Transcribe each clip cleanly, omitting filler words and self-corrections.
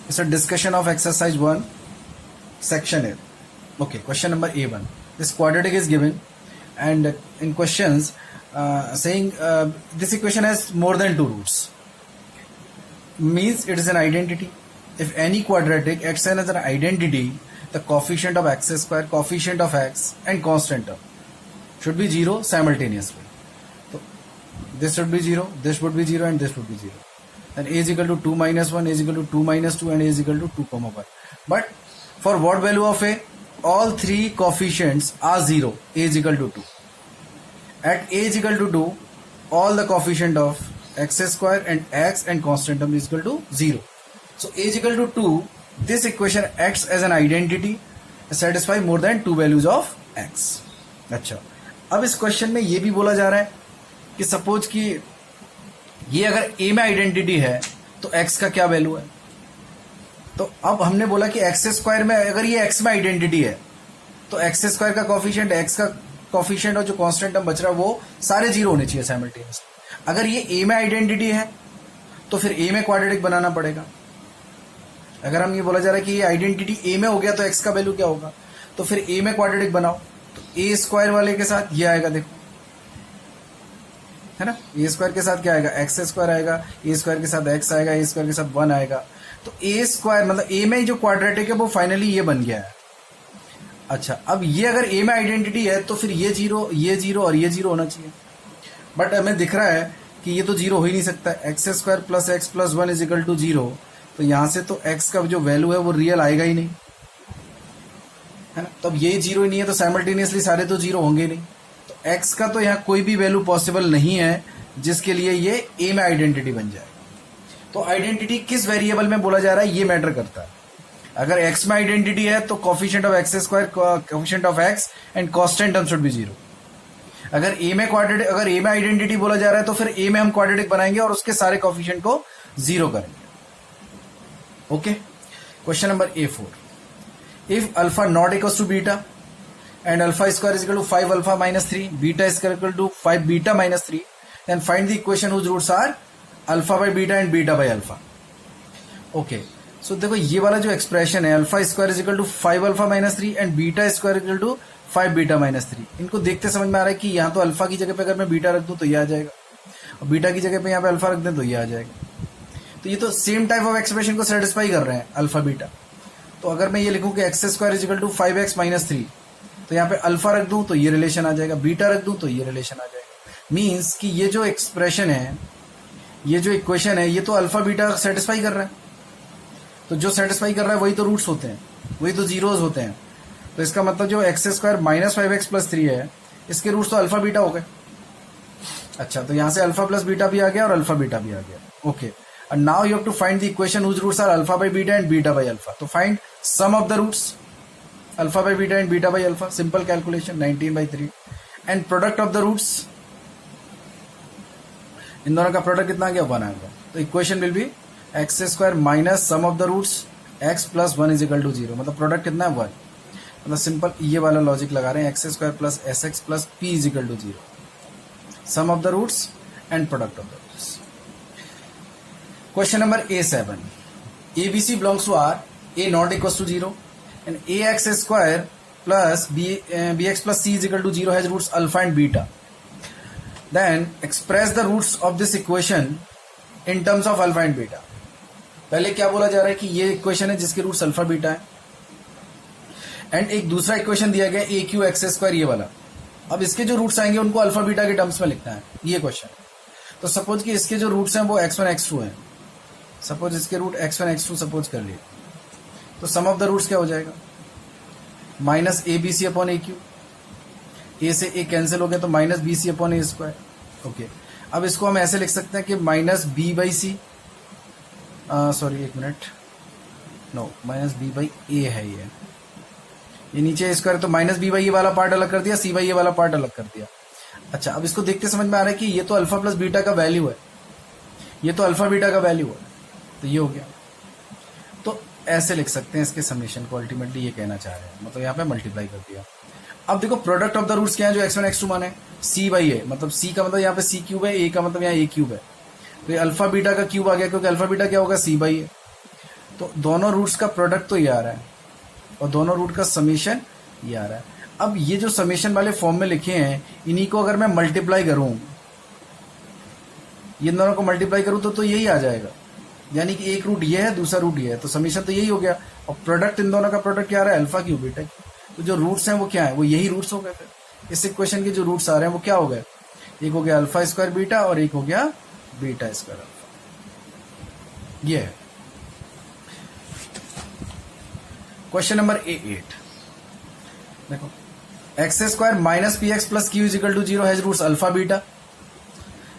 It's a discussion of exercise 1, section A. Okay, question number A1. This quadratic is given, and in questions saying this equation has more than two roots. Means it is an identity. If any quadratic acts as an identity, the coefficient of x square, coefficient of x, and constant term should be 0 simultaneously. So this should be 0, this would be 0, and this would be 0. Then a is equal to 2 minus 1, a is equal to 2 minus 2, and a is equal to 2 comma 1. But for what value of a? All three coefficients are 0. A is equal to 2. At a is equal to 2, all the coefficient of x square and x and constant term is equal to 0. So a is equal to 2. This equation acts as an identity, satisfy more than two values of x. अच्छा, अब इस question में ये भी बोला जा रहा है कि सपोज कि ये अगर a में आइडेंटिटी है तो x का क्या वैल्यू है. तो अब हमने बोला कि एक्स स्क्वायर में अगर ये x में आइडेंटिटी है तो एक्स स्क्वायर का कॉफिशिएंट, x का कॉफिशिएंट और जो कांस्टेंट टर्म बच रहा है वो सारे जीरो होने चाहिए साइमल्टेनियसली. अगर ये a में आइडेंटिटी है तो फिर a में क्वाड्रेटिक बनाना पड़ेगा. अगर हम ये बोला जा रहा है कि ये आइडेंटिटी a में हो गया तो x का वैल्यू क्या होगा, तो फिर a में क्वाड्रेटिक बनाओ तो a स्क्वायर वाले के साथ ये आएगा, देखो है ना. a स्क्वायर के साथ क्या आएगा, एक्स स्क्वायर आएगा, a स्क्वायर के साथ x आएगा, a स्क्वायर के साथ 1 आएगा. तो a स्क्वायर मतलब a में जो क्वाड्रेटिक है वो फाइनली ये बन गया है. अच्छा, अब ये अगर a में आइडेंटिटी है तो फिर ये जीरो और ये जीरो होना चाहिए. बट हमें दिख रहा है कि ये तो जीरो हो ही नहीं सकता. X square plus x plus 1 is equal to 0. तो यहां से तो x का जो वैल्यू है वो रियल आएगा ही नहीं, है ना. तो अब ये जीरो ही नहीं है तो साइमल्टेनियसली सारे तो जीरो होंगे नहीं. तो x का तो यहाँ कोई भी वैल्यू पॉसिबल नहीं है जिसके लिए ये a में आइडेंटिटी बन जाए. तो आइडेंटिटी किस वेरिएबल में बोला जा रहा है ये मैटर करता है. अगर x में आइडेंटिटी है तो coefficient of x square, coefficient of x and constant term should be 0. अगर a में आइडेंटिटी बोला जा रहा है तो फिर a में हम क्वाड्रेटिक बनाएंगे और उसके सारे कॉफिशिएंट को 0 करेंगे. Okay, question number A4. If alpha not equals to beta and alpha square is equal to 5 alpha minus 3, beta is equal to 5 beta minus 3, then find the equation whose roots are alpha by beta and beta by alpha. Okay, so देखो ये वाला जो expression है alpha square is equal to 5 alpha minus 3 and beta square is equal to 5 beta minus 3. इनको देखते समझ में आ रहा है कि यहाँ तो अल्फा की जगह पे अगर मैं बीटा रख दूं तो ये आ जाएगा, और बीटा की जगह पे यहाँ पे अल्फा रख दें तो ये आ जाएगा. तो ये तो सेम टाइप ऑफ एक्सप्रेशन को सेटिस्फाई कर रहे हैं अल्फा बीटा. तो अगर मैं ये लिखूं कि x square is equal to 5x minus 3, तो यहाँ पे अल्फा रख दूं तो ये रिलेशन आ जाएगा, बीटा रख दूं तो ये रिलेशन आ जाएगा. मीन्स कि ये जो एक्सप्रेशन है, ये जो इक्वेशन है, ये तो अल्फा बीटा सेटिस्फाई कर रहा है. तो जो सेटिस्फाई कर रहा है वही तो रूट्स होते हैं, वही तो जीरोज होते हैं. तो इसका मतलब जो x square minus 5x plus 3 है इसके रूट्स तो अल्फा बीटा हो गए. अच्छा, तो यहाँ से अल्फा प्लस बीटा भी आ गया और अल्फा बीटा भी आ गया. Okay, and now you have to find the equation whose roots are alpha by beta and beta by alpha. So find sum of the roots alpha by beta and beta by alpha. Simple calculation, 19 by 3. And product of the roots, इन दोनों का product कितना आ गया, 1 आ गया. तो equation will be x square minus sum of the roots x plus 1 is equal to 0. मतलब product कितना है, 1. मतलब सिंपल ये वाला लॉजिक लगा रहे हैं, x square plus s x plus p is equal to 0. Sum of the roots and product of the roots. Question number A7. ABC belongs to R, A not equals to 0, and AX square plus BX plus C is equal to 0 has roots alpha and beta. Then express the roots of this equation in terms of alpha and beta. पहले क्या बोला जा रहा है कि ये equation है जिसके रूट्स अल्फा बीटा है, एंड एक दूसरा इक्वेशन दिया गया ए क्यू एक्स स्क्वायर ये वाला. अब इसके जो रूट्स आएंगे उनको अल्फा बीटा के टर्म्स में लिखना है, ये क्वेश्चन. तो सपोज कि इसके जो रूट्स हैं वो x1 x2 हैं. सपोज इसके रूट x1 x2 सपोज कर लिए, तो सम ऑफ द रूट्स क्या हो जाएगा, minus A B C upon A cube. A से ए कैंसिल हो गया तो minus B C upon A square. Okay, अब इसको हम ऐसे लिख सकते हैं कि minus B by C, sorry एक minute, no minus B by A है ये नीचे स्क्वायर, तो माइनस बी बाई ये वाला पार्ट अलग कर दिया, सी बाई ये वाला पार्ट अलग कर दिया. अच्छा, अब इसको देखते समझ में आ रहा है कि ये तो अल्फा प्लस बीटा का वैल्यू है, ये तो अल्फा बीटा का वैल्यू है, तो ये हो गया. तो ऐसे लिख सकते हैं इसके समेशन को, अल्टीमेटली ये कहना चाह रहे हैं, मतलब यहाँ पे मल्टीप्लाई कर दिया. अब देखो प्रोडक्ट ऑफ द रूट्स क्या है, जो x1 x2 माने c बाई ए, मतलब c का मतलब यहाँ पे c क्यूब है, a का मतलब यहाँ a क्यूब है. तो ये अल्फा बीटा का क्यूब आ गया, क्योंकि अल्फा बीटा क्या होगा, c बाई ए. तो दोनों रूट्स का प्रोडक्ट तो ये आ रहा है और दोनों रूट का समीशन ये आ रहा है। अब ये जो समीशन वाले फॉर्म में लिखे हैं, इन्हीं को अगर मैं मल्टीप्लाई करूं, ये दोनों को मल्टीप्लाई करूं तो यही आ जाएगा। यानी कि एक रूट ये है, दूसरा रूट ये है, तो समीशन तो यही हो गया। और प्रोडक्ट इन दोनों का प्रोडक्ट क्या आ रहा है? Alpha cube beta cube. तो जो रूट्स हैं वो क्या है? वो यही रूट्स हो गए। फिर इस इक्वेशन के जो रूट्स आ रहे हैं वो क्या हो गए? एक हो गया अल्फा स्क्वायर बीटा और एक हो गया बीटा स्क्वायर अल्फा। ये है क्वेश्चन नंबर 8। देखो, x square minus p x plus q is equal to 0 has roots alpha beta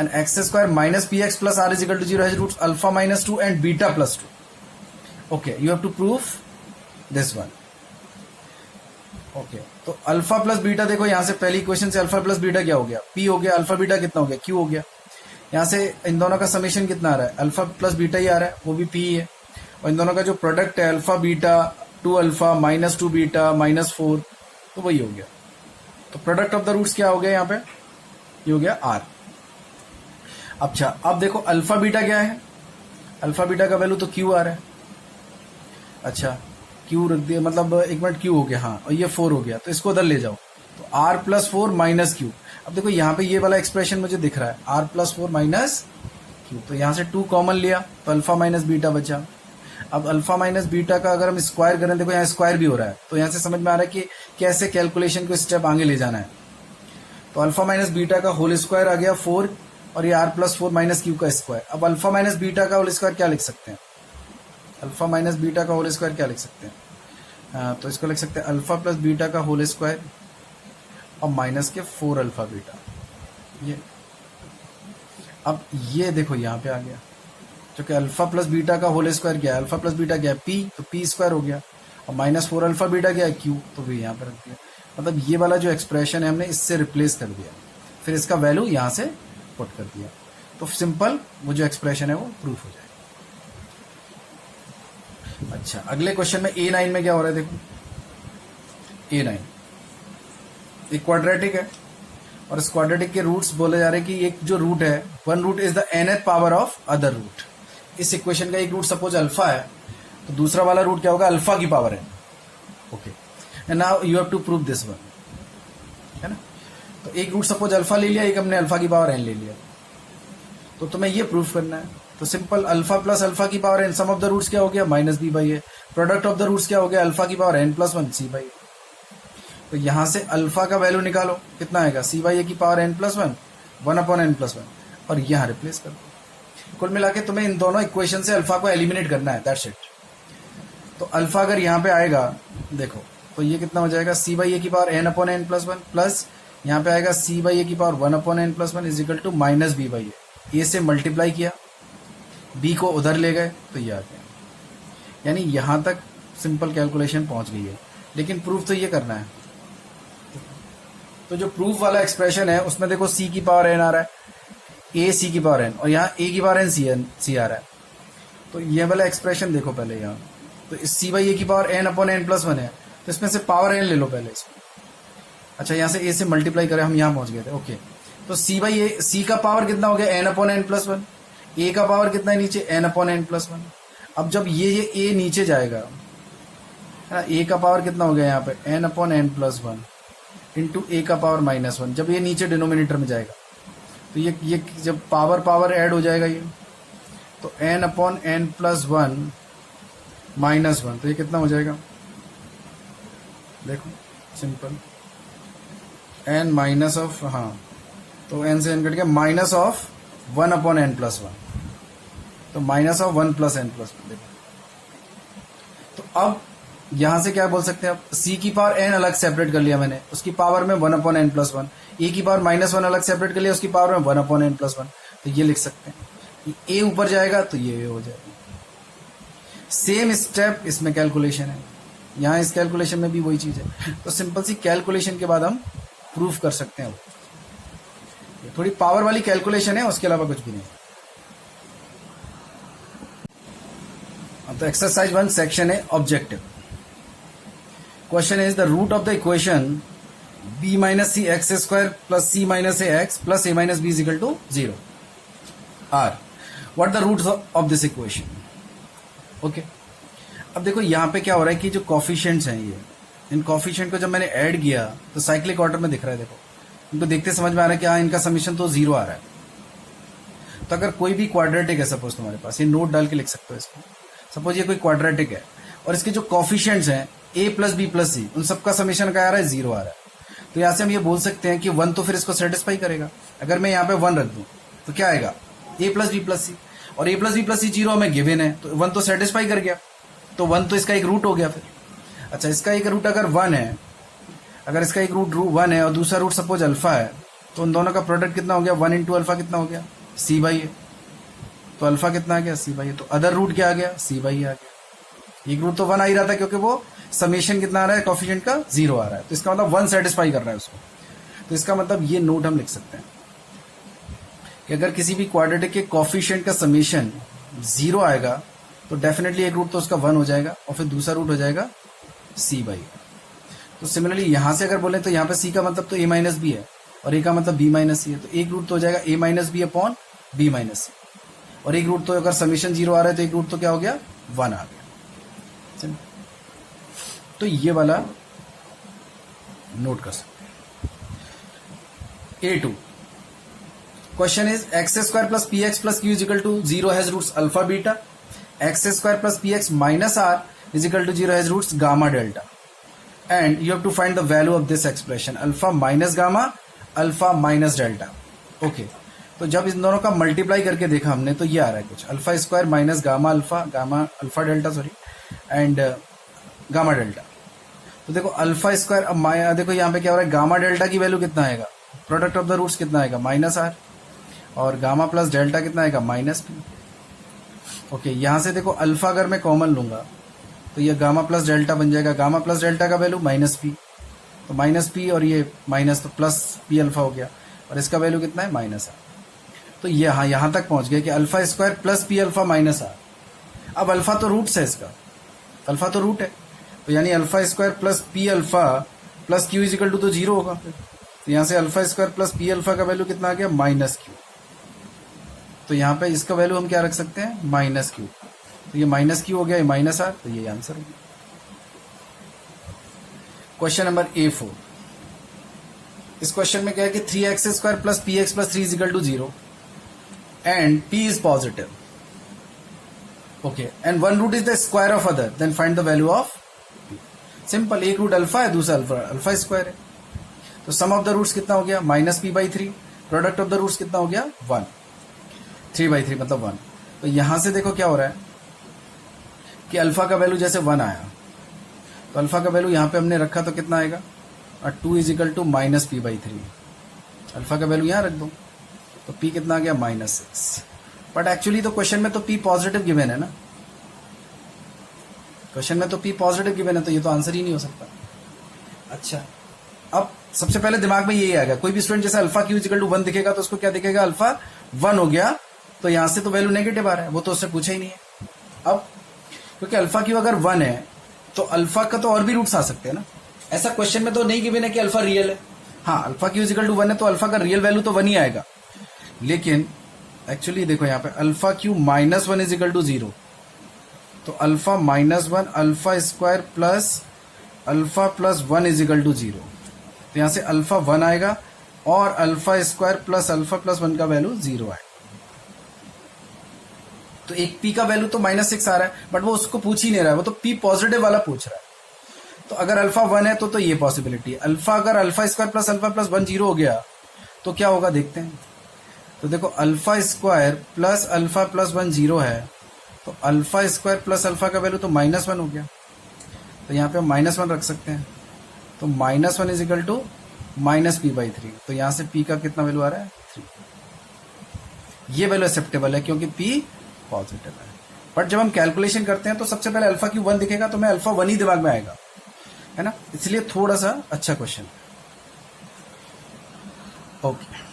and x square minus px plus r is equal to 0 has roots alpha minus 2 and beta plus 2. Okay, you have to prove this one. Okay, तो alpha plus beta, देखो यहां से पहली equation से alpha plus beta क्या हो गया? p हो गया। अल्फा बीटा कितना हो गया? q हो गया। यहां से इन दोनों का समेशन कितना आ रहा है? अल्फा प्लस बीटा ही आ रहा है, वो भी p ही है। और इन दोनों का जो प्रोडक्ट है alpha beta 2 alpha minus 2 beta minus 4, तो वही हो गया। तो प्रोडक्ट ऑफ द रूट्स क्या हो गया यहाँ पे? ये हो गया r। अच्छा, अब देखो अल्फा बीटा क्या है? अल्फा बीटा का वैल्यू तो क्यू आ रहा है। अच्छा, क्यू रख दिया, मतलब एक मिनट, क्यू हो गया, हाँ, और ये 4 हो गया, तो इसको उधर ले जाओ, तो r प्लस 4 माइनस क्यू। अब देखो यहाँ पे ये वाला एक्सप्रेशन मुझे दिख रहा है, r प्लस 4 माइनस क्यू, तो यहाँ से 2 कॉमन लिया तो अल्फा माइनस बीटा बचा। अब अल्फा माइनस बीटा का अगर हम स्क्वायर करें, देखो यहाँ स्क्वायर भी हो रहा है, तो यहाँ से समझ में आ रहा है कि कैसे कैलकुलेशन को स्टेप आगे ले जाना है। तो अल्फा माइनस बीटा का होल स्क्वायर आ गया 4 और ये r प्लस 4 माइनस क्यू का स्क्वायर। अब अल्फा माइनस बीटा का होल स्क्वायर क्या लिख सकते हैं? अल्फा माइनस बीटा का होल स्क्वायर क्या लिख सकते हैं? तो इसको लिख सकते हैं अल्फा प्लस बीटा का होल स्क्वायर और माइनस के 4 अल्फा बीटा। ये अब ये देखो यहाँ पे आ गया, क्योंकि अल्फा प्लस बीटा का होल स्क्वायर क्या है? अल्फा प्लस बीटा क्या है? p, तो p स्क्वायर हो गया, और माइनस 4 अल्फा बीटा क्या है? q, तो भी यहाँ पे रख दिया। मतलब ये वाला जो एक्सप्रेशन है हमने इससे रिप्लेस कर दिया, फिर इसका वैल्यू यहाँ से पुट कर दिया, तो सिंपल वो जो एक्सप्रेशन है वो प्रूफ हो जाएगा। अच्छा, अगले क्वेश्चन में A9 में क्या हो रहा है? देखो, A9 एक क्वाड्रेटिक है और इस क्वाड्रेटिक के रूट्स बोले जा रहे हैं कि एक जो रूट है, one root is the nth power of other root. इस इक्वेशन का एक रूट सपोज अल्फा है, तो दूसरा वाला रूट क्या होगा? अल्फा की पावर है। Okay, and now you have to prove this one, है ना। तो एक रूट सपोज अल्फा ले लिया, एक हमने अल्फा की पावर n ले लिया, तो तुम्हें ये प्रूफ करना है। तो सिंपल, अल्फा प्लस अल्फा की power n, sum of the roots क्या हो गया? Minus B by A. Product of the roots क्या हो गया? अल्फा की power n plus 1 C by A. तो यहां से अल्फा का वैल्यू निकालो, कितना आएगा? सी बाई ए की power n plus 1, 1 upon n plus 1, और यहां रिप्लेस कर दो। कुल मिला के तुम्हें इन दोनों इक्वेशन से अल्फा को एलिमिनेट करना है, दैट्स इट। तो अल्फा अगर यहाँ पे आएगा, देखो, तो ये कितना हो जाएगा? सी बाई ए की power n upon n plus 1 plus यहाँ पे आएगा सी बाई ए की power 1 upon n plus 1 is equal to minus B by A. A से मल्टीप्लाई किया, बी को उधर ले गए, तो ये आ गया। यानी यहां तक सिंपल कैलकुलेशन पहुंच गई है, लेकिन प्रूफ तो ये करना है। तो जो प्रूफ वाला एक्सप्रेशन है उसमें देखो सी की पावर n आ रहा है, ए सी की पावर n, और यहाँ ए की पावर n सी आ रहा है। तो ये वाला एक्सप्रेशन देखो पहले यहाँ, तो इस सी बाई ए की power n upon n plus 1 है, तो इसमें से पावर n ले लो पहले इसमें। अच्छा, यहाँ से a से मल्टीप्लाई करें, हम यहाँ पहुंच गए थे। ओके, तो सी बाई ए, सी का पावर कितना हो गया? n upon n plus 1। ए का पावर कितना है नीचे? n upon n plus 1। अब जब ये a नीचे जाएगा, है ना, a का पावर कितना हो गया यहाँ पे? n upon n plus 1 into A का पावर माइनस 1। जब ये नीचे डिनोमिनेटर में जाएगा, तो ये जब पावर ऐड हो जाएगा ये, तो n upon n plus 1 minus 1, तो ये कितना हो जाएगा? देखो सिंपल, n माइनस ऑफ, हाँ, तो n से n कट गया, minus of 1 upon n plus 1, तो minus of 1 plus n plus 1। देखो, तो अब यहां से क्या बोल सकते हैं? अब c की पावर n अलग सेपरेट कर लिया मैंने, उसकी पावर में 1 अपॉन n प्लस 1। ए की पावर माइनस 1 अलग सेपरेट कर लिया, उसकी पावर में 1 अपॉन n प्लस 1। तो ये लिख सकते हैं, ए ऊपर जाएगा तो ये हो जाएगा। सेम स्टेप इसमें कैलकुलेशन है, यहाँ इस कैलकुलेशन में भी वही चीज है। तो सिंपल सी कैलकुलेशन के बाद हम प्रूफ कर सकते हैं। थोड़ी पावर वाली कैलकुलेशन है, उसके अलावा कुछ भी नहीं। अब तो एक्सरसाइज 1 सेक्शन है objective. Question is the root of the equation b minus c x square plus c minus a x plus a minus b is equal to 0 are. What the roots of this equation? Okay, अब देखो यहाँ पे क्या हो रहा है कि जो कॉफिशिएंट्स हैं ये, इन कॉफिशिएंट को जब मैंने ऐड किया तो साइक्लिक ऑर्डर में दिख रहा है। देखो इनको देखते समझ में आ रहा है कि हाँ इनका समीशन तो 0 आ रहा है। तो अगर कोई भी क्वाड्रेटिक है, सपोज तुम्हारे पास, ये नोट डाल के लिख सकते हो इसको, सपोज ये कोई क्वाड्रेटिक है और इसके जो कॉफिशिएंट्स हैं a प्लस बी प्लस सी, उन सबका समीशन क्या आ रहा है, 0 आ रहा है। तो यहाँ से हम ये बोल सकते हैं कि 1 तो फिर इसको सेटिस्फाई करेगा। अगर मैं यहाँ पे 1 रख दूँ तो क्या आएगा, a प्लस बी प्लस सी, और a प्लस बी प्लस सी 0 हमें गिवन है, तो 1 तो सेटिस्फाई कर गया, तो 1 तो इसका एक रूट हो गया फिर। अच्छा, इसका एक रूट अगर 1 है, अगर इसका एक रूट 1 है और दूसरा रूट सपोज अल्फा है, तो उन दोनों का प्रोडक्ट कितना हो गया, 1 इंटू अल्फा कितना हो गया, सी बाई ए। तो अल्फा कितना आ गया, सी बाई ए। तो अदर रूट क्या आ गया, सी बाई ए आ गया। एक रूट तो 1 आ ही रहा था क्योंकि वो समेशन कितना आ रहा है, कॉफिशिएंट का 0 आ रहा है, तो इसका मतलब 1 सेटिस्फाई कर रहा है उसको। तो इसका मतलब ये नोट हम लिख सकते हैं कि अगर किसी भी क्वाड्रेटिक के कॉफिशिएंट का समेशन 0 आएगा तो डेफिनेटली एक रूट तो उसका 1 हो जाएगा और फिर दूसरा रूट हो जाएगा सी बाई। तो सिमिलरली यहां से अगर बोले तो यहाँ पे सी का मतलब तो ए माइनस बी है और ए का मतलब बी माइनस सी है, तो एक रूट तो हो जाएगा A minus B upon B minus C, और एक रूट तो अगर समीशन 0 आ रहा है तो एक रूट तो क्या हो गया, 1 आ गया। तो ये वाला नोट कर सकते हैं। A2 question is x square plus p x plus q is equal to 0 has roots alpha beta, x square plus p x minus r is equal to 0 has roots gamma delta, and you have to find the value of this expression alpha minus gamma alpha minus delta. Okay, तो जब इन दोनों का multiply करके देखा हमने तो ये आ रहा है कुछ alpha square minus gamma alpha delta sorry and gamma delta. तो देखो अल्फा स्क्वायर, अब देखो यहाँ पे क्या हो रहा है, गामा डेल्टा की वैल्यू कितना आएगा, प्रोडक्ट ऑफ द रूट्स कितना आएगा, माइनस आर, और गामा प्लस डेल्टा कितना आएगा, माइनस पी। ओके, यहाँ से देखो अल्फा अगर मैं कॉमन लूंगा तो ये गामा प्लस डेल्टा बन जाएगा, गामा प्लस डेल्टा का वैल्यू माइनस पी, तो माइनस पी और ये माइनस तो प्लस पी अल्फा हो गया, और इसका वैल्यू कितना है, माइनस आर। तो ये हाँ यहाँ तक पहुंच गया कि alpha square plus p alpha minus r. अब अल्फा तो रूट्स है इसका, अल्फा तो रूट है, तो यानी alpha square plus p alpha plus q is equal to तो 0 होगा। तो यहाँ से alpha square plus p alpha का वैल्यू कितना आ गया, माइनस क्यू। तो यहाँ पे इसका वैल्यू हम क्या रख सकते हैं, माइनस क्यू। तो ये माइनस क्यू हो गया, ये माइनस आर, तो ये आंसर हो गया। क्वेश्चन नंबर A4, इस क्वेश्चन में क्या है कि 3x square plus p x plus 3 is equal to 0 and p is positive. Okay, and one root is the square of other, then find the value of p। Simple, एक root alpha है, दूसरा alpha square है, तो सम of the roots कितना हो गया, minus p by 3, product of the roots कितना हो गया, 1, 3 बाई 3 मतलब 1। तो यहां से देखो क्या हो रहा है कि अल्फा का वैल्यू जैसे 1 आया, तो अल्फा का वैल्यू यहां पे हमने रखा तो कितना आएगा, 2 is equal to minus p by 3। Alpha का वैल्यू यहां रख दो तो p कितना आ गया, -6। बट एक्चुअली तो क्वेश्चन में तो p पॉजिटिव गिवन है ना, क्वेश्चन में तो p पॉजिटिव गिवन है, तो ये तो आंसर ही नहीं हो सकता। अच्छा, अब सबसे पहले दिमाग में यही आएगा, कोई भी स्टूडेंट जैसे अल्फा क्यू इक्वल टू 1 दिखेगा तो उसको क्या दिखेगा, अल्फा 1 हो गया, तो यहां से तो वैल्यू नेगेटिव आ रहा है, वो तो उससे पूछा ही नहीं है। अब क्योंकि अल्फा क्यू अगर 1 है तो अल्फा का तो और भी रूट्स आ सकते हैं ना, ऐसा क्वेश्चन में तो नहीं गिवन है कि अल्फा रियल है। हाँ, अल्फा क्यू इक्वल टू 1 है तो अल्फा का रियल वैल्यू तो 1 ही आएगा, लेकिन एक्चुअली देखो यहाँ पे alpha cube -1 is equal to 0, तो alpha -1 alpha square plus alpha plus 1 is equal to 0। तो यहाँ से अल्फा 1 आएगा और alpha square plus alpha plus 1 का वैल्यू 0 आएगा। तो एक p का वैल्यू तो -6 आ रहा है, बट वो उसको पूछ ही नहीं रहा है, वो तो p पॉजिटिव वाला पूछ रहा है। तो अगर अल्फा 1 है तो ये पॉसिबिलिटी है, अल्फा अगर alpha square plus alpha plus 1 0 हो गया तो क्या होगा देखते हैं। तो देखो alpha square plus alpha plus 1 0 है, तो अल्फा स्क्वायर प्लस अल्फा का वैल्यू तो -1 हो गया, तो यहाँ पे हम -1 रख सकते हैं, तो -1 is equal to minus p by 3। तो यहाँ से p का कितना वैल्यू आ रहा है, 3। ये वैल्यू एक्सेप्टेबल है क्योंकि p पॉजिटिव है। बट जब हम कैलकुलेशन करते हैं तो सबसे पहले अल्फा क्यू 1 दिखेगा तो मैं अल्फा 1 ही दिमाग में आएगा, है ना, इसलिए थोड़ा सा अच्छा क्वेश्चन। ओके।